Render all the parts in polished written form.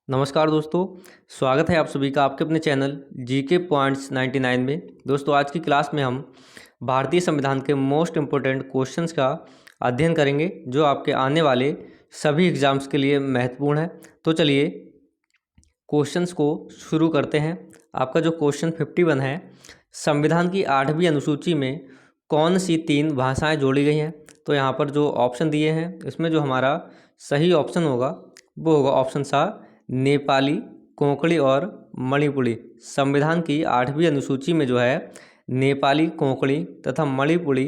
नमस्कार दोस्तों। स्वागत है आप सभी का आपके अपने चैनल जीके पॉइंट्स 99 में। दोस्तों आज की क्लास में हम भारतीय संविधान के मोस्ट इम्पोर्टेंट क्वेश्चंस का अध्ययन करेंगे जो आपके आने वाले सभी एग्जाम्स के लिए महत्वपूर्ण है। तो चलिए क्वेश्चंस को शुरू करते हैं। आपका जो क्वेश्चन 51 है, संविधान की 8वीं अनुसूची में कौन सी 3 भाषाएं जोड़ी गई हैं। तो यहाँ पर जो ऑप्शन दिए हैं इसमें जो हमारा सही ऑप्शन होगा वो होगा ऑप्शन सा नेपाली, कोंकणी और मणिपुरी। संविधान की 8वीं अनुसूची में जो है नेपाली, कोंकणी तथा मणिपुरी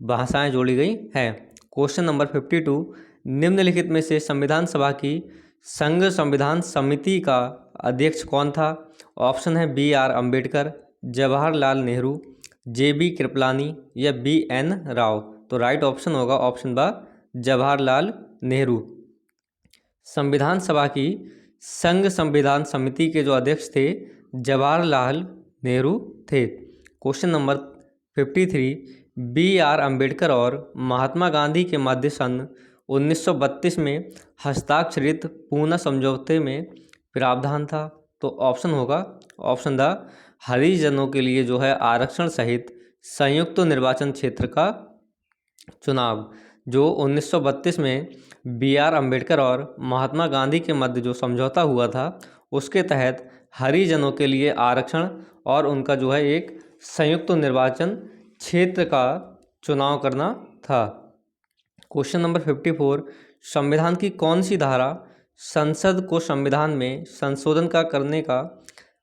भाषाएं जोड़ी गई हैं। क्वेश्चन नंबर 52, निम्नलिखित में से संविधान सभा की संघ संविधान समिति का अध्यक्ष कौन था। ऑप्शन है BR अम्बेडकर, जवाहरलाल नेहरू, JB कृपलानी या BN राव। तो राइट ऑप्शन होगा ऑप्शन बा जवाहरलाल नेहरू। संविधान सभा की संघ संविधान समिति के जो अध्यक्ष थे जवाहरलाल नेहरू थे। क्वेश्चन नंबर 53, BR अम्बेडकर और महात्मा गांधी के मध्य सन 1932 में हस्ताक्षरित पूना समझौते में प्रावधान था। तो ऑप्शन होगा ऑप्शन द हरिजनों के लिए जो है आरक्षण सहित संयुक्त निर्वाचन क्षेत्र का चुनाव। जो 1932 में BR अम्बेडकर और महात्मा गांधी के मध्य जो समझौता हुआ था उसके तहत हरिजनों के लिए आरक्षण और उनका जो है एक संयुक्त निर्वाचन क्षेत्र का चुनाव करना था। क्वेश्चन नंबर 54, संविधान की कौन सी धारा संसद को संविधान में संशोधन का करने का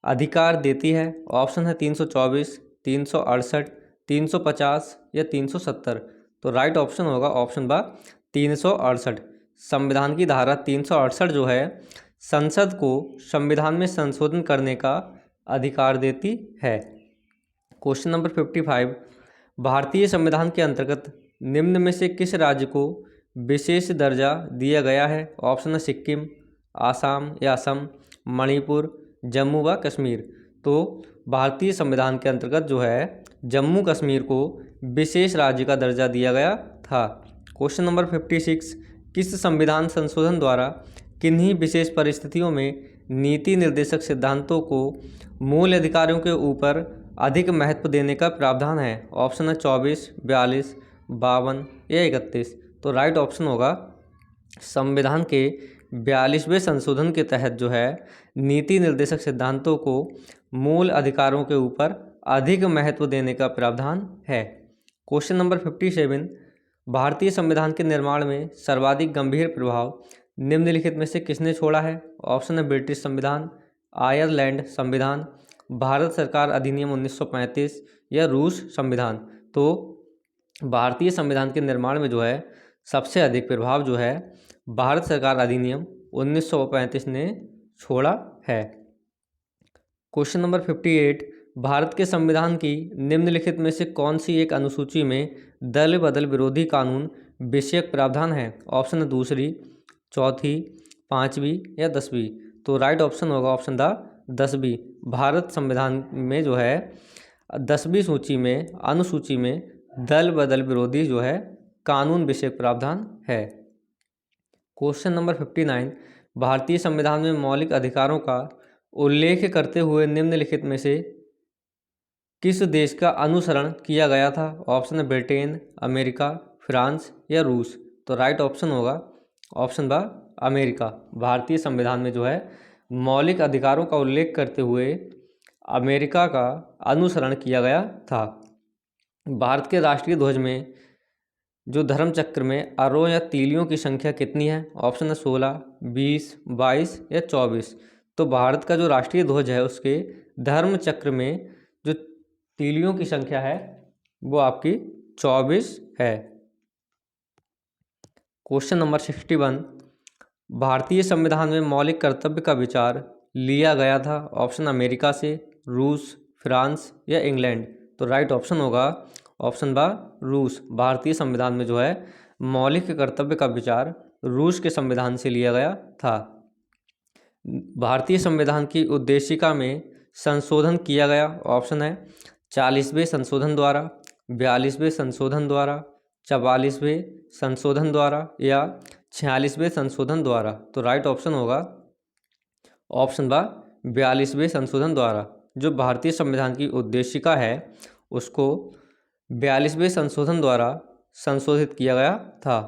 अधिकार देती है। ऑप्शन है 324, 368, 350 या 370। तो राइट ऑप्शन होगा ऑप्शन बा 368। संविधान की धारा 368 जो है संसद को संविधान में संशोधन करने का अधिकार देती है। क्वेश्चन नंबर 55, भारतीय संविधान के अंतर्गत निम्न में से किस राज्य को विशेष दर्जा दिया गया है। ऑप्शन है सिक्किम, आसाम या असम, मणिपुर, जम्मू व कश्मीर। तो भारतीय संविधान के अंतर्गत जो है जम्मू कश्मीर को विशेष राज्य का दर्जा दिया गया था। क्वेश्चन नंबर 56, किस संविधान संशोधन द्वारा किन्हीं विशेष परिस्थितियों में नीति निर्देशक सिद्धांतों को मूल अधिकारों के ऊपर अधिक महत्व देने का प्रावधान है। ऑप्शन है 24, 42, 52 या 31। तो राइट ऑप्शन होगा संविधान के 42वें संशोधन के तहत जो है नीति निर्देशक सिद्धांतों को मूल अधिकारों के ऊपर अधिक महत्व देने का प्रावधान है। क्वेश्चन नंबर 57, भारतीय संविधान के निर्माण में सर्वाधिक गंभीर प्रभाव निम्नलिखित में से किसने छोड़ा है। ऑप्शन है ब्रिटिश संविधान, आयरलैंड संविधान, भारत सरकार अधिनियम 1935 या रूस संविधान। तो भारतीय संविधान के निर्माण में जो है सबसे अधिक प्रभाव जो है भारत सरकार अधिनियम 1935 ने छोड़ा है। क्वेश्चन नंबर 58, भारत के संविधान की निम्नलिखित में से कौन सी एक अनुसूची में दल बदल विरोधी कानून विषयक प्रावधान है। ऑप्शन है दूसरी, चौथी, 5वीं या 10वीं। तो राइट ऑप्शन होगा ऑप्शन द 10वीं। भारत संविधान में जो है 10वीं सूची में अनुसूची में दल बदल विरोधी जो है कानून विषयक प्रावधान है। क्वेश्चन नंबर 59, भारतीय संविधान में मौलिक अधिकारों का उल्लेख करते हुए निम्नलिखित में से किस देश का अनुसरण किया गया था। ऑप्शन है ब्रिटेन, अमेरिका, फ्रांस या रूस। तो राइट ऑप्शन होगा ऑप्शन बा अमेरिका। भारतीय संविधान में जो है मौलिक अधिकारों का उल्लेख करते हुए अमेरिका का अनुसरण किया गया था। भारत के राष्ट्रीय ध्वज में जो धर्म चक्र में अरों या तीलियों की संख्या कितनी है। ऑप्शन है 16, 20, 22 या 24। तो भारत का जो राष्ट्रीय ध्वज है उसके धर्म चक्र में जो तीलियों की संख्या है वो आपकी 24 है। क्वेश्चन नंबर 61, भारतीय संविधान में मौलिक कर्तव्य का विचार लिया गया था। ऑप्शन अमेरिका से, रूस, फ्रांस या इंग्लैंड। तो राइट ऑप्शन होगा ऑप्शन बा रूस। भारतीय संविधान में जो है मौलिक कर्तव्य का विचार रूस के संविधान से लिया गया था। भारतीय संविधान की उद्देशिका में संशोधन किया गया। ऑप्शन है 40वें संशोधन द्वारा, 42वें संशोधन द्वारा, 44वें संशोधन द्वारा या 46वें संशोधन द्वारा। तो राइट ऑप्शन होगा ऑप्शन बा 42वें संशोधन द्वारा। जो भारतीय संविधान की उद्देशिका है उसको 42वें संशोधन द्वारा संशोधित किया गया था।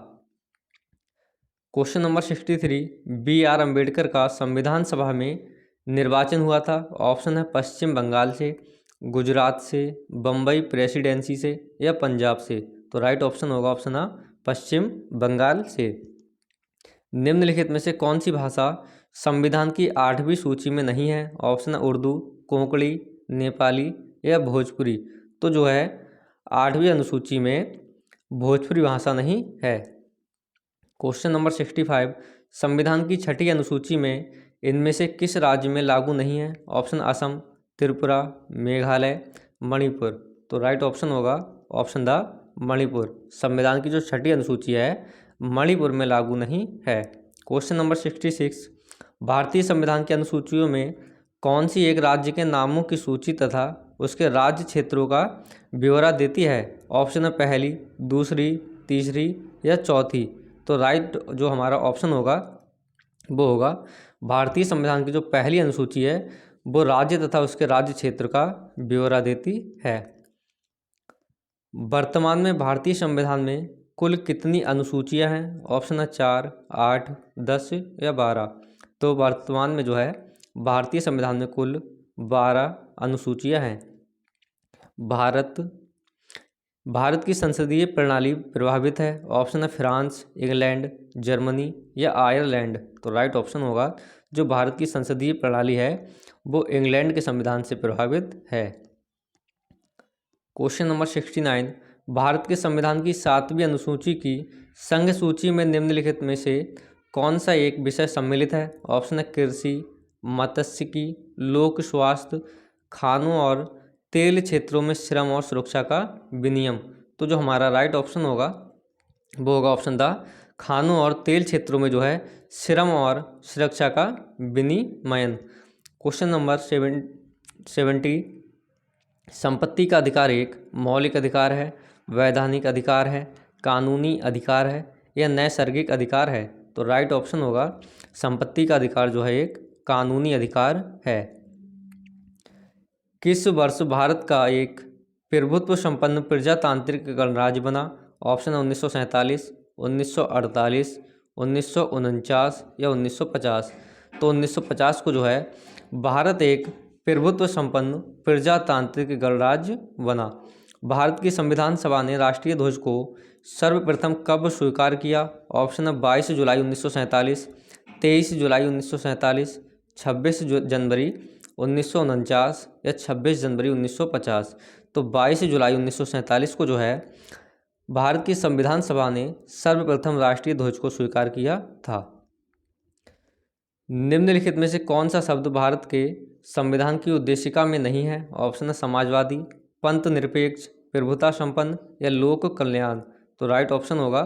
Question number 63, B.R. अम्बेडकर का संविधान सभा में निर्वाचन हुआ था। ऑप्शन है पश्चिम बंगाल से, गुजरात से, बम्बई प्रेसिडेंसी से या पंजाब से। तो राइट ऑप्शन होगा ऑप्शन आ पश्चिम बंगाल से। निम्नलिखित में से कौन सी भाषा संविधान की 8वीं सूची में नहीं है। ऑप्शन है उर्दू, कोंकणी, नेपाली या भोजपुरी। तो जो है 8वीं अनुसूची में भोजपुरी भाषा नहीं है। क्वेश्चन नंबर 65, संविधान की 6ठी अनुसूची में इनमें से किस राज्य में लागू नहीं है। ऑप्शन असम, त्रिपुरा, मेघालय, मणिपुर। तो राइट ऑप्शन होगा ऑप्शन द मणिपुर। संविधान की जो 6ठी अनुसूची है मणिपुर में लागू नहीं है। क्वेश्चन नंबर 66, भारतीय संविधान की अनुसूचियों में कौन सी एक राज्य के नामों की सूची तथा उसके राज्य क्षेत्रों का ब्यौरा देती है। ऑप्शन है पहली, दूसरी, तीसरी या चौथी। तो राइट जो हमारा ऑप्शन होगा वो होगा भारतीय संविधान की जो पहली अनुसूची है वो राज्य तथा उसके राज्य क्षेत्र का ब्यौरा देती है। वर्तमान में भारतीय संविधान में कुल कितनी अनुसूचियां हैं। ऑप्शन है 4, 8, 10 या 12। तो वर्तमान में जो है भारतीय संविधान में कुल 12 अनुसूचियां हैं। भारत की संसदीय प्रणाली प्रभावित है। ऑप्शन है फ्रांस, इंग्लैंड, जर्मनी या आयरलैंड। तो राइट ऑप्शन होगा जो भारत की संसदीय प्रणाली है वो इंग्लैंड के संविधान से प्रभावित है। क्वेश्चन नंबर 69, भारत के संविधान की 7वीं अनुसूची की संघ सूची में निम्नलिखित में से कौन सा एक विषय सम्मिलित है। ऑप्शन है कृषि, मत्स्यिकी, लोक स्वास्थ्य, खानों और तेल क्षेत्रों में श्रम और सुरक्षा का विनियम। तो जो हमारा राइट ऑप्शन होगा वो होगा ऑप्शन द खानों और तेल क्षेत्रों में जो है श्रम और सुरक्षा का विनियमन। क्वेश्चन नंबर 70, संपत्ति का अधिकार एक मौलिक अधिकार है, वैधानिक अधिकार है, कानूनी अधिकार है या नैसर्गिक अधिकार है। तो राइट ऑप्शन होगा संपत्ति का अधिकार जो है एक कानूनी अधिकार है। किस वर्ष भारत का एक प्रभुत्व संपन्न प्रजातांत्रिक गणराज्य बना। ऑप्शन है 1947, 1948, 1949 या 1950। तो 1950 को जो है भारत एक प्रभुत्व संपन्न प्रजातांत्रिक गणराज्य बना। भारत की संविधान सभा ने राष्ट्रीय ध्वज को सर्वप्रथम कब स्वीकार किया। ऑप्शन है 22 जुलाई 1947, 23 जुलाई 1947, 26 जनवरी 1949 या 26 जनवरी 1950। तो 22 जुलाई 1947 को जो है भारत की संविधान सभा ने सर्वप्रथम राष्ट्रीय ध्वज को स्वीकार किया था। निम्नलिखित में से कौन सा शब्द भारत के संविधान की उद्देशिका में नहीं है। ऑप्शन है समाजवादी, पंथ निरपेक्ष, प्रभुता संपन्न या लोक कल्याण। तो राइट ऑप्शन होगा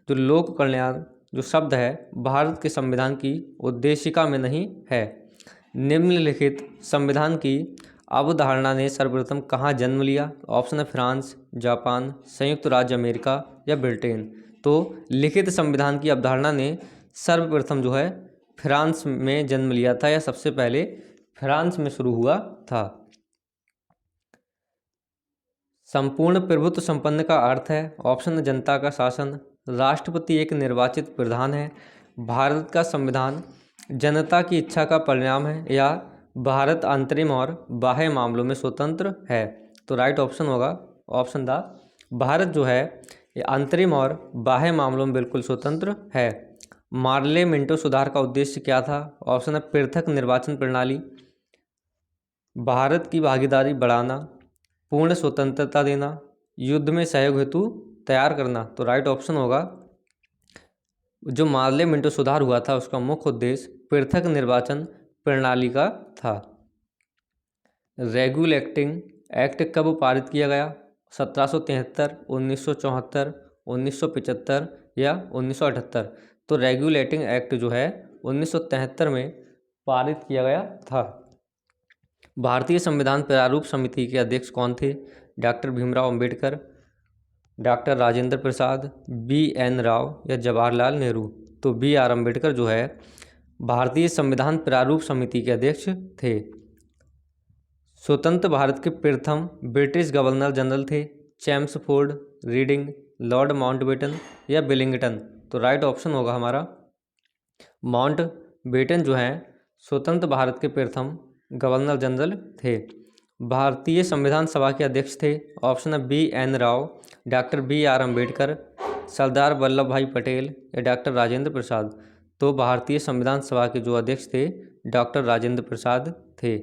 जो लोक कल्याण जो शब्द है भारत के संविधान की उद्देशिका में नहीं है। निम्नलिखित संविधान की अवधारणा ने सर्वप्रथम कहाँ जन्म लिया। ऑप्शन है फ्रांस, जापान, संयुक्त राज्य अमेरिका या ब्रिटेन। तो लिखित संविधान की अवधारणा ने सर्वप्रथम जो है फ्रांस में जन्म लिया था या सबसे पहले फ्रांस में शुरू हुआ था। संपूर्ण प्रभुत्व संपन्न का अर्थ है। ऑप्शन है जनता का शासन, राष्ट्रपति एक निर्वाचित प्रधान है, भारत का संविधान जनता की इच्छा का परिणाम है या भारत अंतरिम और बाह्य मामलों में स्वतंत्र है। तो राइट ऑप्शन होगा ऑप्शन द भारत जो है ये अंतरिम और बाह्य मामलों में बिल्कुल स्वतंत्र है। मार्ले मिंटो सुधार का उद्देश्य क्या था। ऑप्शन है पृथक निर्वाचन प्रणाली, भारत की भागीदारी बढ़ाना, पूर्ण स्वतंत्रता देना, युद्ध में सहयोग हेतु तैयार करना। तो राइट ऑप्शन होगा जो मार्ले मिंटो सुधार हुआ था उसका मुख्य उद्देश्य पृथक निर्वाचन प्रणाली का था। रेगुलेटिंग एक्ट कब पारित किया गया। 1773, 1974, 1975 या 1978। तो रेगुलेटिंग एक्ट जो है 1973 में पारित किया गया था। भारतीय संविधान प्रारूप समिति के अध्यक्ष कौन थे। Doctor Bhimrao Ambedkar, doctor Rajendra Prasad, B.N. Rao या जवाहरलाल नेहरू। तो B.R. अम्बेडकर जो है भारतीय संविधान प्रारूप समिति के अध्यक्ष थे। स्वतंत्र भारत के प्रथम ब्रिटिश गवर्नर जनरल थे चेम्सफोर्ड, रीडिंग, लॉर्ड माउंटबेटन या विलिंगटन। तो राइट ऑप्शन होगा हमारा माउंटबेटन जो हैं स्वतंत्र भारत के प्रथम गवर्नर जनरल थे। भारतीय संविधान सभा के अध्यक्ष थे ऑप्शन है BN Rao, doctor BR Ambedkar, Sardar Vallabh Bhai Patel या डॉक्टर राजेंद्र प्रसाद। तो भारतीय संविधान सभा के जो अध्यक्ष थे डॉक्टर राजेंद्र प्रसाद थे।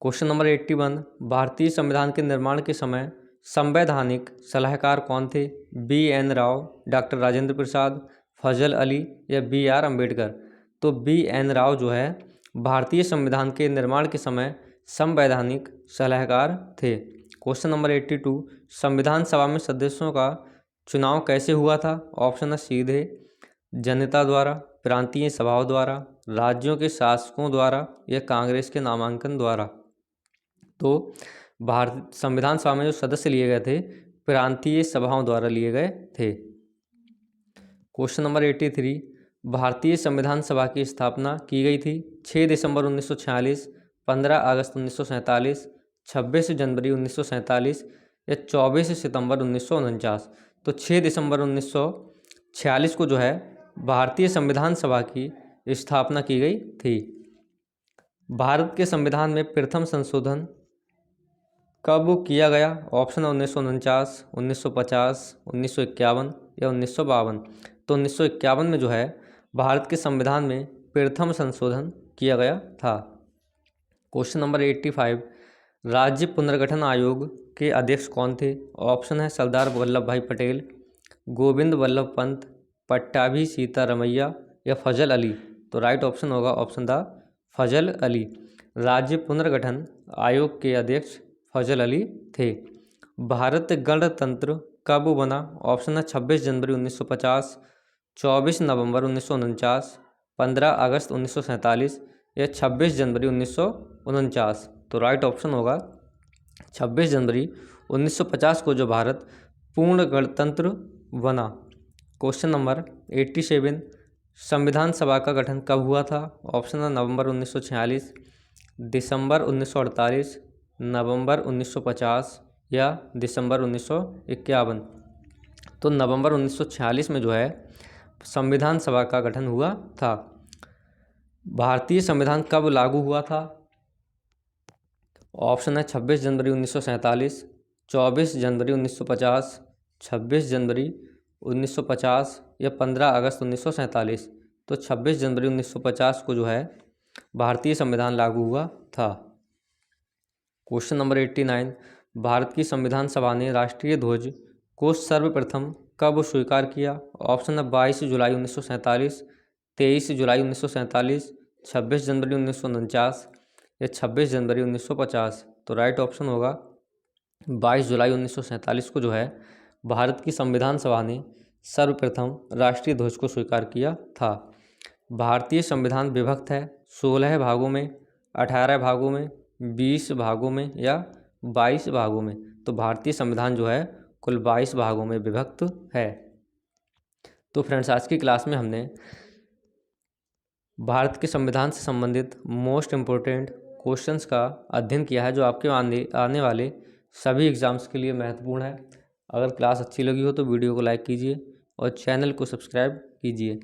क्वेश्चन नंबर 81, भारतीय संविधान के निर्माण के समय संवैधानिक सलाहकार कौन थे? BN राव, डॉक्टर राजेंद्र प्रसाद, फजल अली या BR अम्बेडकर। तो BN राव जो है भारतीय संविधान के निर्माण के समय संवैधानिक सलाहकार थे। क्वेश्चन नंबर 82, संविधान सभा में सदस्यों का चुनाव कैसे हुआ था? ऑप्शन है सीधे, जनता द्वारा, प्रांतीय सभाओं द्वारा, राज्यों के शासकों द्वारा या कांग्रेस के नामांकन द्वारा। तो भारत संविधान सभा में जो सदस्य लिए गए थे प्रांतीय सभाओं द्वारा लिए गए थे। क्वेश्चन नंबर 83, भारतीय संविधान सभा की स्थापना की गई थी 6 दिसंबर 1946, 15 अगस्त 1947, 26 जनवरी 1947 या 24 सितंबर 1949। तो 6 दिसंबर 1946 को जो है भारतीय संविधान सभा की स्थापना की गई थी। भारत के संविधान में प्रथम संशोधन कब किया गया? ऑप्शन है 1949, 1950, 1951 या 1952। तो 1951 में जो है भारत के संविधान में प्रथम संशोधन किया गया था। क्वेश्चन नंबर 85, राज्य पुनर्गठन आयोग के अध्यक्ष कौन थे? ऑप्शन है सरदार वल्लभ भाई पटेल, गोविंद वल्लभ पंत, पट्टाभी सीतारमैया या फजल अली। तो राइट ऑप्शन होगा ऑप्शन द फजल अली। राज्य पुनर्गठन आयोग के अध्यक्ष फजल अली थे। भारत गणतंत्र कब बना? ऑप्शन है 26 जनवरी 1950, 24 नवंबर 1949, 15 अगस्त 1947 या 26 जनवरी 1949। तो राइट ऑप्शन होगा 26 जनवरी 1950 को जो भारत पूर्ण गणतंत्र बना। क्वेश्चन नंबर 87, संविधान सभा का गठन कब हुआ था? ऑप्शन है नवंबर 1946, दिसंबर 1948, नवंबर 1950 या दिसंबर 1951। तो नवंबर 1946 में जो है संविधान सभा का गठन हुआ था। भारतीय संविधान कब लागू हुआ था? ऑप्शन है 26 जनवरी 1947, 24 जनवरी 1950, 26 जनवरी 1950 या 15 अगस्त 1947। तो 26 जनवरी 1950 को जो है भारतीय संविधान लागू हुआ था। क्वेश्चन नंबर 89, भारत की संविधान सभा ने राष्ट्रीय ध्वज को सर्वप्रथम कब स्वीकार किया? ऑप्शन है 22 जुलाई 1947, 23 जुलाई 1947, 26 जनवरी 1949 या 26 जनवरी 1950। तो राइट ऑप्शन होगा 22 जुलाई 1947 को जो है भारत की संविधान सभा ने सर्वप्रथम राष्ट्रीय ध्वज को स्वीकार किया था। भारतीय संविधान विभक्त है 16 भागों में, 18 भागों में, 20 भागों में या 22 भागों में। तो भारतीय संविधान जो है कुल 22 भागों में विभक्त है। तो फ्रेंड्स, आज की क्लास में हमने भारत के संविधान से संबंधित मोस्ट इम्पोर्टेंट क्वेश्चंस का अध्ययन किया है जो आपके आने वाले सभी एग्ज़ाम्स के लिए महत्वपूर्ण है। अगर क्लास अच्छी लगी हो तो वीडियो को लाइक कीजिए और चैनल को सब्सक्राइब कीजिए।